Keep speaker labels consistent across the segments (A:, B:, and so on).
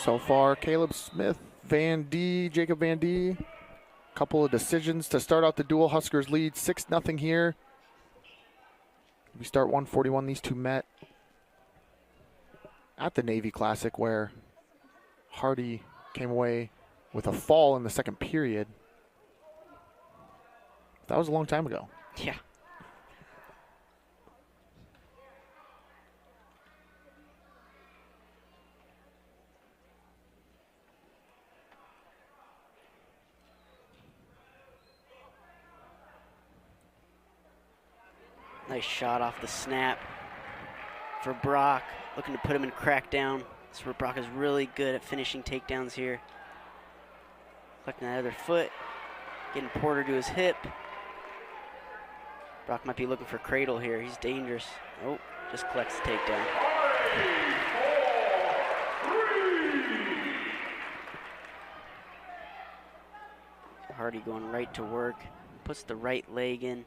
A: So far, Caleb Smith, Jacob Van D. Couple of decisions to start out the duel. Huskers lead 6-0 here. We start 141. These two met at the Navy Classic where Hardy came away with a fall in the second period. That was a long time ago.
B: Yeah. Nice shot off the snap for Brock, looking to put him in crackdown. This is where Brock is really good at finishing takedowns here. Collecting that other foot, getting Porter to his hip. Brock might be looking for cradle here. He's dangerous. Oh, just collects the takedown. Hardy going right to work, puts the right leg in.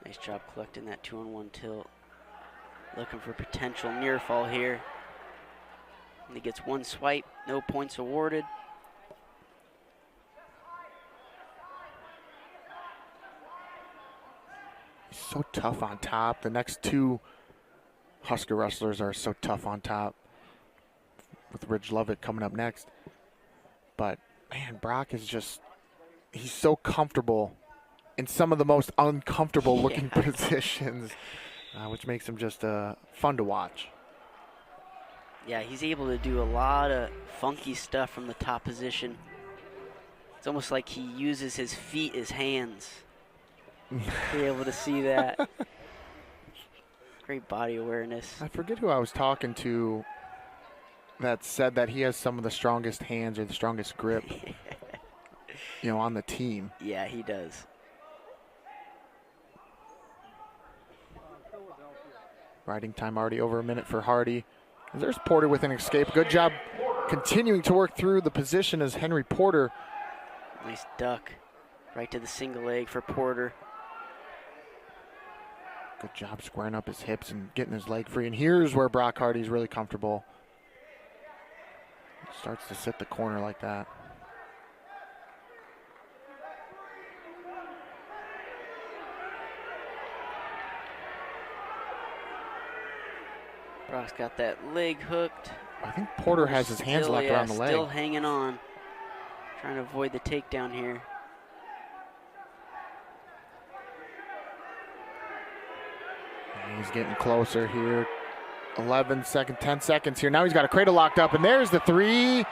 B: Nice job collecting that 2-on-1 tilt. Looking for potential near fall here. And he gets one swipe, no points awarded.
A: He's so tough on top. The next two Husker wrestlers are so tough on top, with Ridge Lovett coming up next. But, man, Brock is just, he's so comfortable in some of the most uncomfortable looking positions, which makes him just fun to watch.
B: Yeah, he's able to do a lot of funky stuff from the top position. It's almost like he uses his feet as hands. Be able to see that. Great body awareness.
A: I forget who I was talking to that said that he has some of the strongest hands or the strongest grip, on the team.
B: Yeah, he does.
A: Riding time already over a minute for Hardy. There's Porter with an escape. Good job continuing to work through the position as Henry Porter.
B: Nice duck. Right to the single leg for Porter.
A: Good job squaring up his hips and getting his leg free. And here's where Brock Hardy's really comfortable. Starts to sit the corner like that.
B: Brock's got that leg hooked.
A: I think Porter has his hands locked around the leg.
B: Still hanging on. Trying to avoid the takedown here.
A: And he's getting closer here. 10 seconds here. Now he's got a cradle locked up, and there's the three.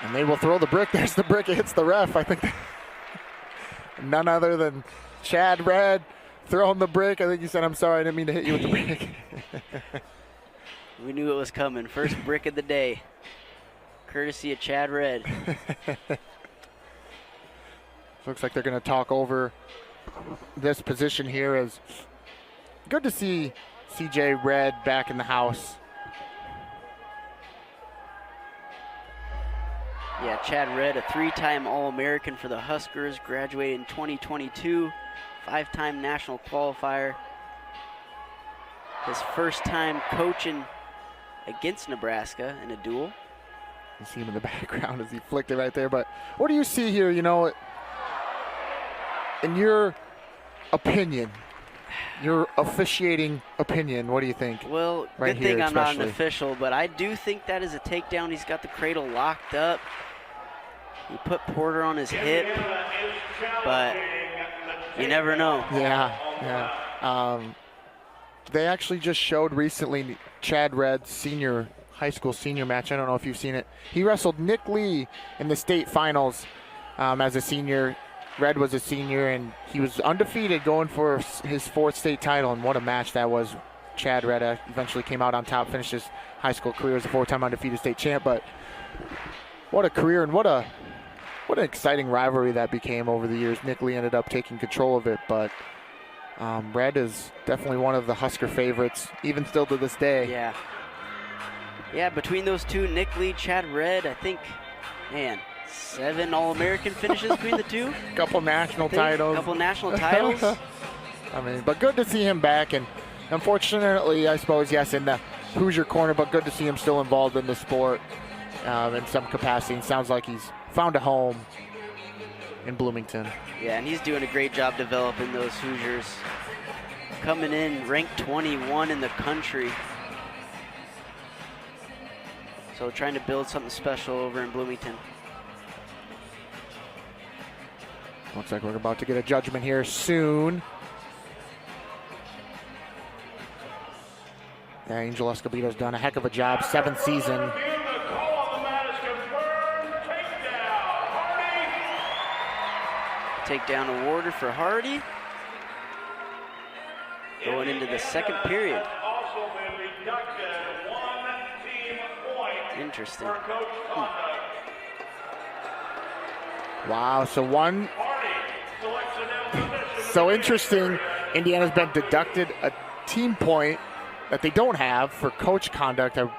A: And they will throw the brick. There's the brick. It hits the ref. I think none other than Chad Red throwing the brick. I think he said, "I'm sorry, I didn't mean to hit you with the brick."
B: We knew it was coming. First brick of the day. Courtesy of Chad Red.
A: Looks like they're going to talk over this position here. As good to see CJ Red back in the house.
B: Yeah, Chad Red, a three-time All-American for the Huskers, graduated in 2022, five-time national qualifier. His first time coaching against Nebraska in a duel.
A: You see him in the background as he flicked it right there. But what do you see here, in your opinion, your officiating opinion, what do you think?
B: Well, good thing I'm not an official, but I do think that is a takedown. He's got the cradle locked up. He put Porter on his hip, but you never know.
A: Yeah. They actually just showed recently Chad Red's high school senior match. I don't know if you've seen it. He wrestled Nick Lee in the state finals as a senior. Red was a senior, and he was undefeated going for his fourth state title, and what a match that was. Chad Red eventually came out on top, finished his high school career as a four-time undefeated state champ, but what a career and what an exciting rivalry that became over the years. Nick Lee ended up taking control of it, but Red is definitely one of the Husker favorites, even still to this day.
B: Yeah. Yeah, between those two, Nick Lee, Chad Red, I think, man, 7 All-American finishes between the two.
A: Couple national titles.
B: Couple national titles.
A: I mean, but good to see him back, and unfortunately, I suppose, yes, in the Hoosier corner, but good to see him still involved in the sport in some capacity. It sounds like he's found a home in Bloomington.
B: Yeah, and he's doing a great job developing those Hoosiers. Coming in ranked 21 in the country. So trying to build something special over in Bloomington.
A: Looks like we're about to get a judgment here soon. Yeah, Angel Escobedo's done a heck of a job, 7th season.
B: Takedown awarded for Hardy. Going into the second period. Interesting.
A: Wow, so interesting. Indiana's been deducted a team point that they don't have for coach conduct.
B: Could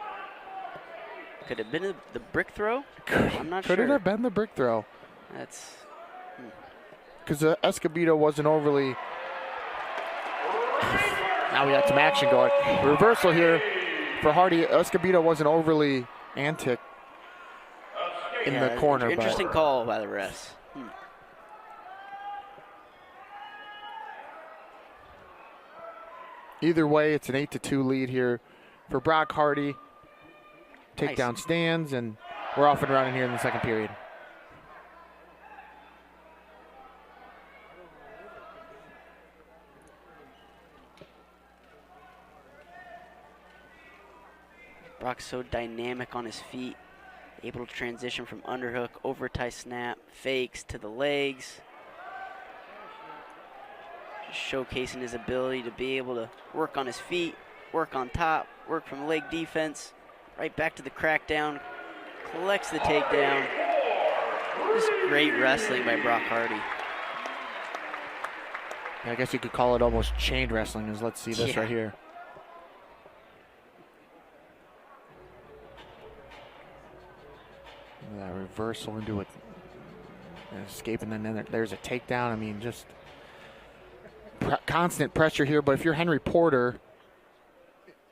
B: it have been the brick throw? I'm not sure.
A: Could it have been the brick throw?
B: That's...
A: Because Escobedo wasn't overly... Now we got some action going. Reversal here for Hardy. Escobedo wasn't overly antic in the corner.
B: Interesting call by the refs.
A: Either way, it's an 8-2 lead here for Brock Hardy. Takedown
B: Nice.
A: stands, and we're off and running here in the second period.
B: Brock's so dynamic on his feet, able to transition from underhook, over tie snap, fakes to the legs. Just showcasing his ability to be able to work on his feet, work on top, work from leg defense, right back to the crackdown, collects the takedown. Just great wrestling by Brock Hardy.
A: I guess you could call it almost chain wrestling, as let's see this right here. That reversal into it, escape, and then there's a takedown. I mean, just constant pressure here. But if you're Henry Porter,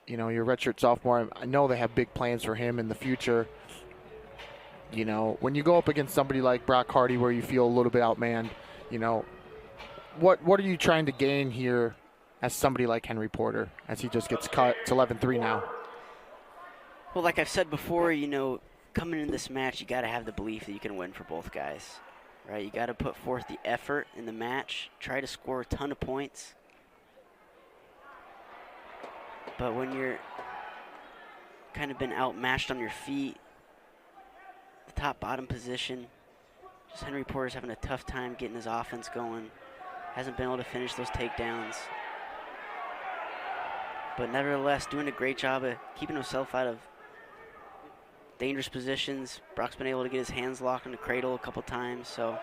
A: you know, your redshirt sophomore, I know they have big plans for him in the future. You know, when you go up against somebody like Brock Hardy, where you feel a little bit outmanned, you know, what are you trying to gain here as somebody like Henry Porter, as he just gets cut? It's 11-3 now.
B: Well, like I've said before, you know, coming into this match, you got to have the belief that you can win for both guys, right? You got to put forth the effort in the match, try to score a ton of points. But when you're kind of been outmatched on your feet, the top-bottom position, just Henry Porter's having a tough time getting his offense going. Hasn't been able to finish those takedowns. But nevertheless, doing a great job of keeping himself out of dangerous positions. Brock's been able to get his hands locked in the cradle a couple times, so.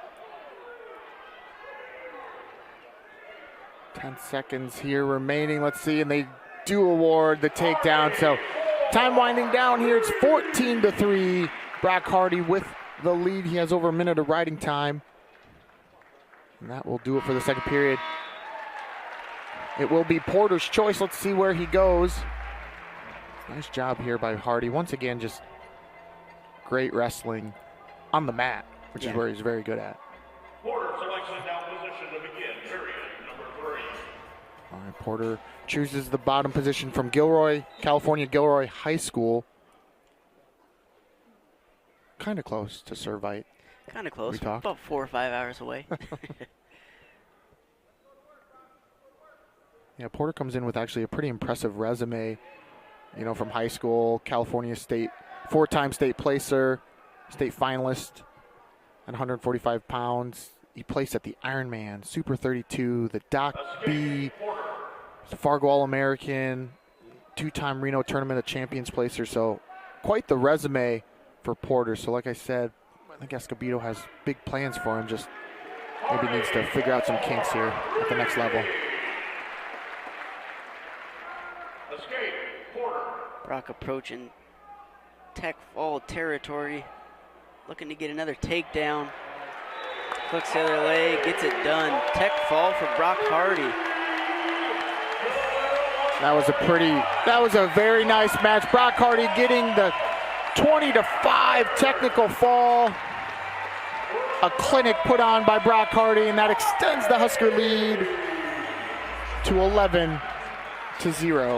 A: 10 seconds here remaining. Let's see, and they do award the takedown. So time winding down here. It's 14-3. Brock Hardy with the lead. He has over a minute of riding time. And that will do it for the second period. It will be Porter's choice. Let's see where he goes. Nice job here by Hardy. Once again, just great wrestling on the mat, which is where he's very good at.
C: Porter selects a down position to begin period number 3.
A: All right, Porter chooses the bottom position from Gilroy, California Gilroy High School. Kind of close to Servite.
B: Kind of close,
A: We talked.
B: about 4 or 5 hours away.
A: Yeah, Porter comes in with actually a pretty impressive resume, you know, from high school, California State, 4-time state placer, state finalist at 145 pounds. He placed at the Ironman, Super 32, the Doc B, Fargo All-American, 2-time Reno Tournament of Champions placer. So quite the resume for Porter. So like I said, I think Escobedo has big plans for him. Just maybe needs to figure out some kinks here at the next level.
B: Brock approaching Tech fall territory, looking to get another takedown. Flicks the other leg, gets it done. Tech fall for Brock Hardy.
A: That was a very nice match. Brock Hardy getting the 20-5 technical fall. A clinic put on by Brock Hardy, and that extends the Husker lead to 11-0.